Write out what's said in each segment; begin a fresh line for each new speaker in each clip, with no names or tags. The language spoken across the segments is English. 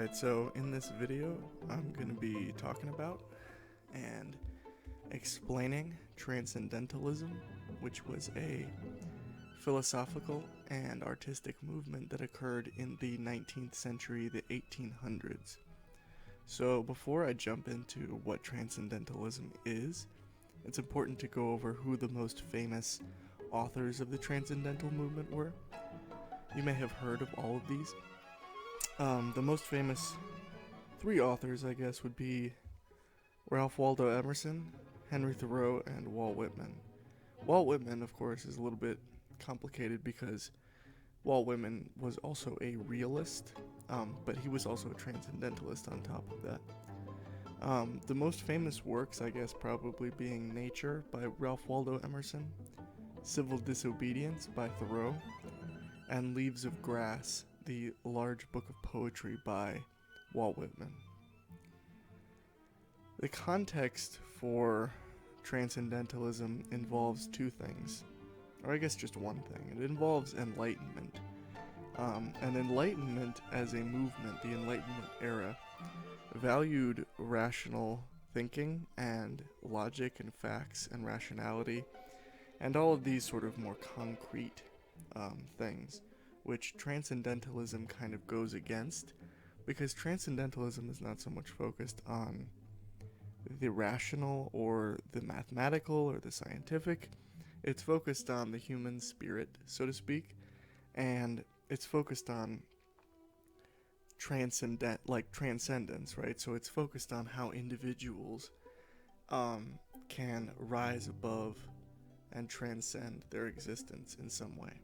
Alright, so in this video, I'm going to be talking about and explaining Transcendentalism, which was a philosophical and artistic movement that occurred in the 19th century, the 1800s. So before I jump into what Transcendentalism is, it's important to go over who the most famous authors of the Transcendental movement were. You may have heard of all of these. The most famous three authors, I guess, would be Ralph Waldo Emerson, Henry Thoreau, and Walt Whitman. Walt Whitman, of course, is a little bit complicated because Walt Whitman was also a realist, but he was also a transcendentalist on top of that. The most famous works, I guess, probably being Nature by Ralph Waldo Emerson, Civil Disobedience by Thoreau, and Leaves of Grass, the large book of poetry by Walt Whitman. The context for Transcendentalism involves two things, or I guess just one thing. It involves enlightenment. And enlightenment as a movement, the Enlightenment era, valued rational thinking and logic and facts and rationality and all of these sort of more concrete things, which Transcendentalism kind of goes against, because Transcendentalism is not so much focused on the rational or the mathematical or the scientific. It's focused on the human spirit, so to speak, and it's focused on transcendence, right? So it's focused on how individuals can rise above and transcend their existence in some way.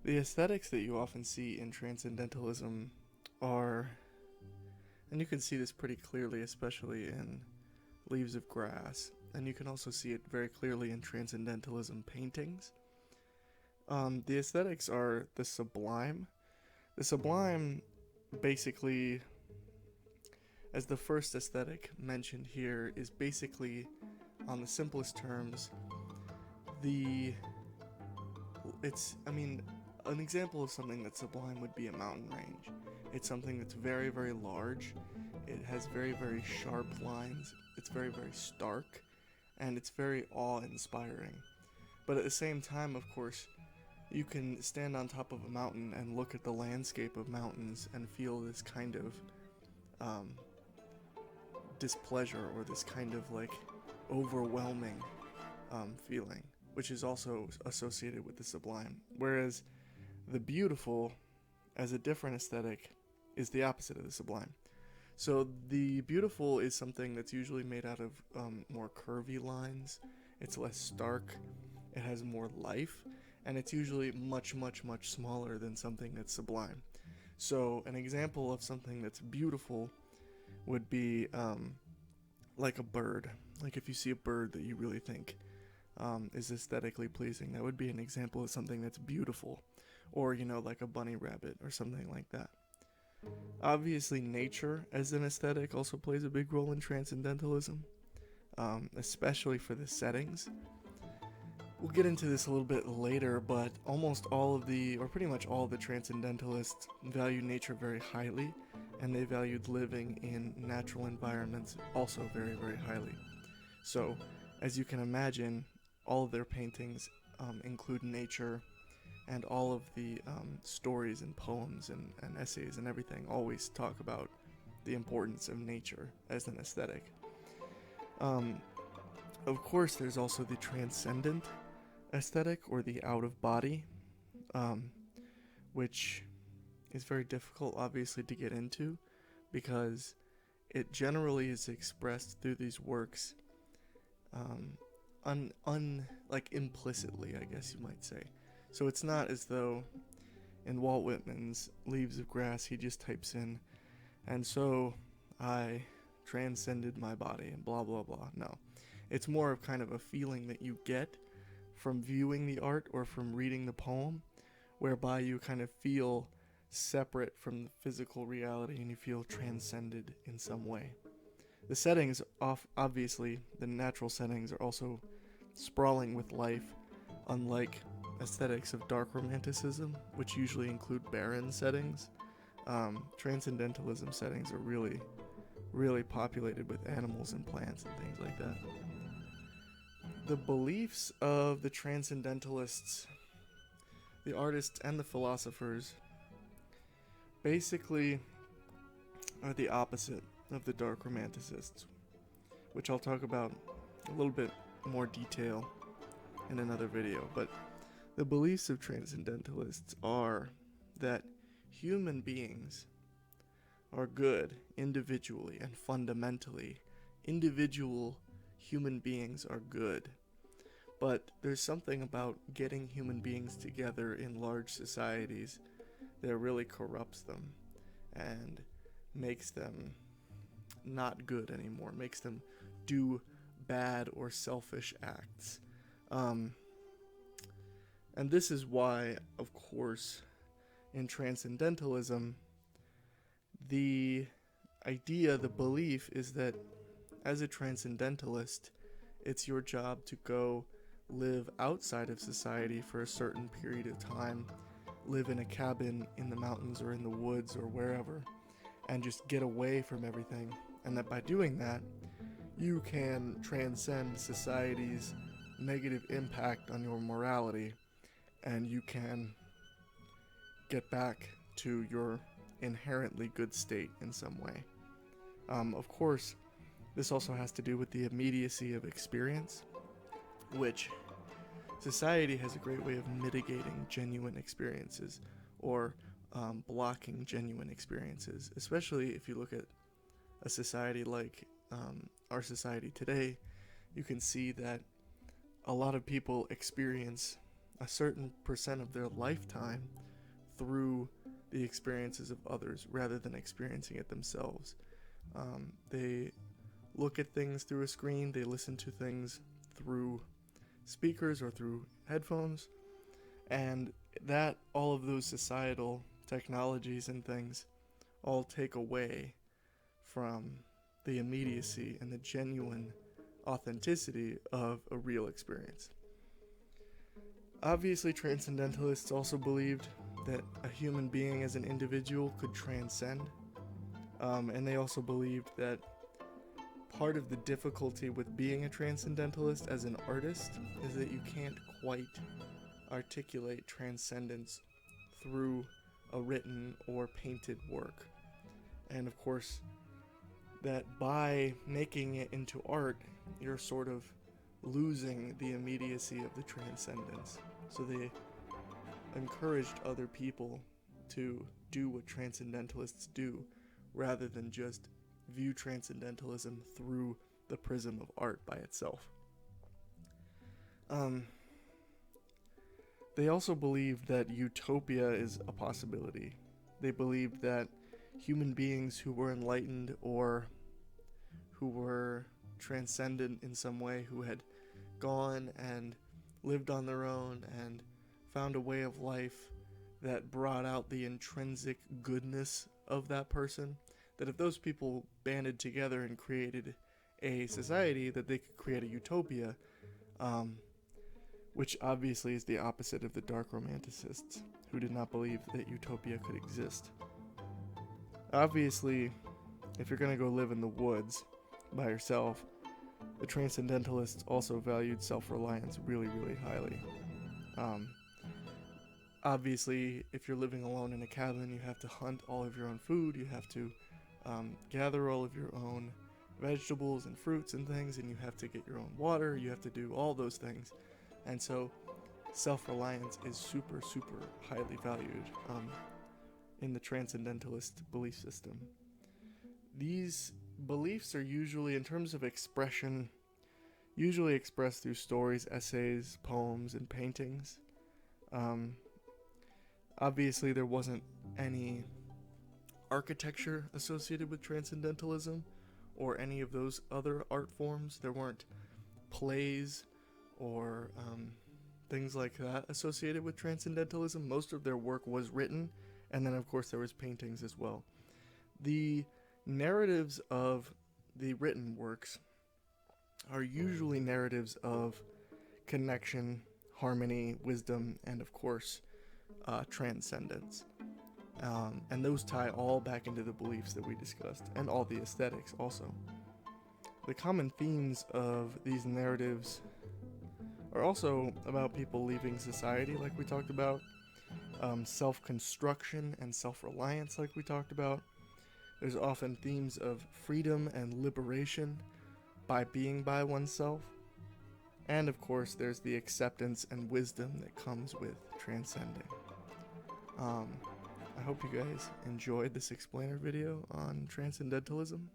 The aesthetics that you often see in Transcendentalism are, and you can see this pretty clearly, especially in Leaves of Grass, and you can also see it very clearly in Transcendentalism paintings. The aesthetics are the sublime. The sublime, basically, as the first aesthetic mentioned here, is basically, on the simplest terms, an example of something that's sublime would be a mountain range. It's something that's very, very large. It has very, very sharp lines. It's very, very stark. And it's very awe-inspiring. But at the same time, of course, you can stand on top of a mountain and look at the landscape of mountains and feel this kind of displeasure or this kind of like overwhelming feeling, which is also associated with the sublime. Whereas the beautiful, as a different aesthetic, is the opposite of the sublime. So the beautiful is something that's usually made out of more curvy lines. It's less stark, it has more life, and it's usually much, much, much smaller than something that's sublime. So an example of something that's beautiful would be like a bird. Like if you see a bird that you really think is aesthetically pleasing, that would be an example of something that's beautiful. Or, like a bunny rabbit or something like that. Obviously, nature as an aesthetic also plays a big role in Transcendentalism, especially for the settings. We'll get into this a little bit later, but pretty much all of the Transcendentalists value nature very highly, and they valued living in natural environments also very, very highly. So, as you can imagine, all of their paintings include nature, and all of the stories and poems and essays and everything always talk about the importance of nature as an aesthetic. Of course, there's also the transcendent aesthetic, or the out-of-body, which is very difficult, obviously, to get into, because it generally is expressed through these works implicitly, I guess you might say. So it's not as though in Walt Whitman's Leaves of Grass he just types in, and so I transcended my body and blah blah blah. No. It's more of kind of a feeling that you get from viewing the art or from reading the poem, whereby you kind of feel separate from the physical reality and you feel transcended in some way. The settings, obviously, the natural settings are also sprawling with life, unlike aesthetics of dark romanticism, which usually include barren settings. Transcendentalism settings are really, really populated with animals and plants and things like that. The beliefs of the Transcendentalists, the artists, and the philosophers basically are the opposite of the dark romanticists, which I'll talk about a little bit more detail in another video. But the beliefs of Transcendentalists are that human beings are good individually and fundamentally. Individual human beings are good. But there's something about getting human beings together in large societies that really corrupts them and makes them not good anymore, makes them do bad or selfish acts. And this is why, of course, in Transcendentalism, the idea, the belief is that as a Transcendentalist, it's your job to go live outside of society for a certain period of time, live in a cabin in the mountains or in the woods or wherever, and just get away from everything. And that by doing that, you can transcend society's negative impact on your morality, and you can get back to your inherently good state in some way. Of course, this also has to do with the immediacy of experience, which society has a great way of mitigating genuine experiences or blocking genuine experiences, especially if you look at a society like our society today. You can see that a lot of people experience a certain percent of their lifetime through the experiences of others rather than experiencing it themselves. They look at things through a screen, they listen to things through speakers or through headphones, and that all of those societal technologies and things all take away from the immediacy and the genuine authenticity of a real experience. Obviously, Transcendentalists also believed that a human being as an individual could transcend, and they also believed that part of the difficulty with being a Transcendentalist as an artist is that you can't quite articulate transcendence through a written or painted work. And of course, that by making it into art, you're sort of losing the immediacy of the transcendence. So they encouraged other people to do what Transcendentalists do, rather than just view Transcendentalism through the prism of art by itself. They also believed that utopia is a possibility. They believed that human beings who were enlightened or who were transcendent in some way, who had gone and lived on their own and found a way of life that brought out the intrinsic goodness of that person, that if those people banded together and created a society, that they could create a utopia, which obviously is the opposite of the dark romanticists, who did not believe that utopia could exist. Obviously, if you're going to go live in the woods by yourself, the Transcendentalists also valued self-reliance really, really highly. Obviously, if you're living alone in a cabin, you have to hunt all of your own food, you have to gather all of your own vegetables and fruits and things, and you have to get your own water, you have to do all those things. And so self-reliance is super, super highly valued in the Transcendentalist belief system. These beliefs are usually, in terms of expression, usually expressed through stories, essays, poems, and paintings. Obviously, there wasn't any architecture associated with Transcendentalism or any of those other art forms. There weren't plays or things like that associated with Transcendentalism. Most of their work was written, and then of course there was paintings as well. The narratives of the written works are usually narratives of connection, harmony, wisdom, and of course transcendence. And those tie all back into the beliefs that we discussed, and all the aesthetics also. The common themes of these narratives are also about people leaving society, like we talked about, self-construction and self-reliance, like we talked about. There's often themes of freedom and liberation by being by oneself. And of course, there's the acceptance and wisdom that comes with transcending. I hope you guys enjoyed this explainer video on Transcendentalism.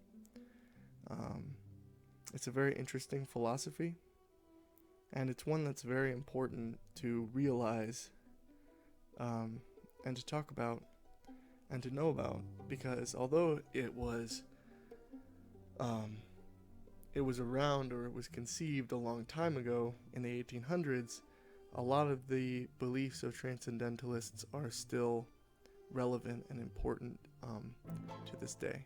It's a very interesting philosophy, and it's one that's very important to realize, and to talk about, and to know about, because although it was around, or it was conceived a long time ago in the 1800s, a lot of the beliefs of Transcendentalists are still relevant and important to this day.